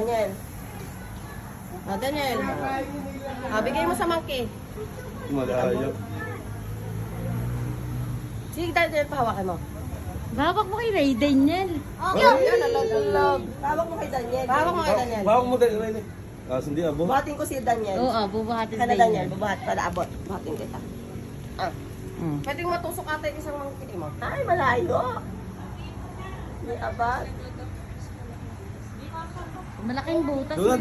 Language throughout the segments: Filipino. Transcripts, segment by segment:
Daniel. Daniel. Bigay mo sa monkey. Malayo. Sige, Daniel, pahawakan mo. Babak mo kay Ray Daniel. Yan, alag. Pahawak mo kay Daniel. Pahawak mo kay Daniel. Bawak mo dahil. Hindi abo. Buhatin ko si Daniel. Oo, bubuhatin Kana Daniel, bubuhat para abot. Buhatin kita. Pwede mo matusok ata yung isang monkey mo. Ay, malayo. May abad. Malaking butas. Doon.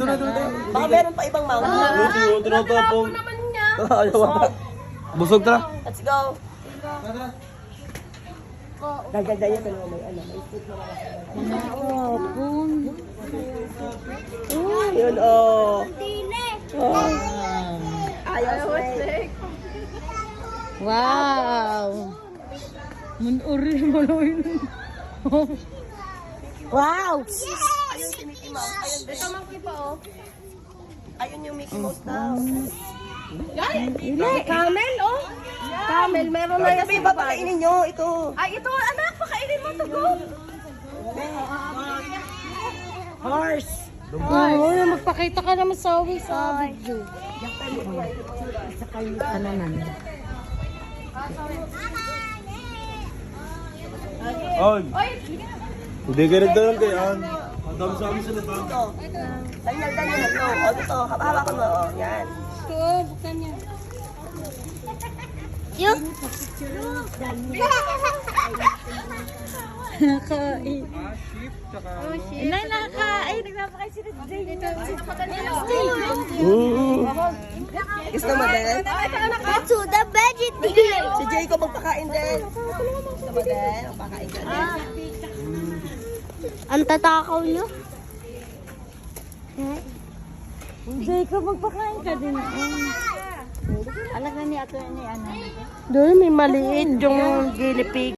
Baka meron pa ibang monkey. Tinatapong. Naman niya. Ayaw. Busog tara. Let's go. Dagdag yan pero may ano, may stick na Nakapon. Yun Ayaw snake. Wow. Munuri mo lang. Wow. Ayun si Mickey Mouse. Ayun, ito monkey pa Ayun yung Mickey Mouse daw. Camel Camel, meron na yan. Sabi, papakainin nyo ito. Ay, ito anak, pakainin mo ito, go. Horse. Oo, magpakita ka naman sa video. Ano man. Ay. Hindi ka nagdalang kay An. Ang dami sa amin sila ta. Daniel. Dito, hawakan mo. Yan. Ito, bukan niya. Yung? Nakain. Inay, nakain. Nagpapakain si Jay. Gusto mo din? To the vegetarian. Si Jacob magpakain din. Gusto mo din? Magpakain ka din. Ang tatakaw nyo? Jacob, magpakain ka din. Alam na ni ato ni ano. Doon may maliit yung guinea pig.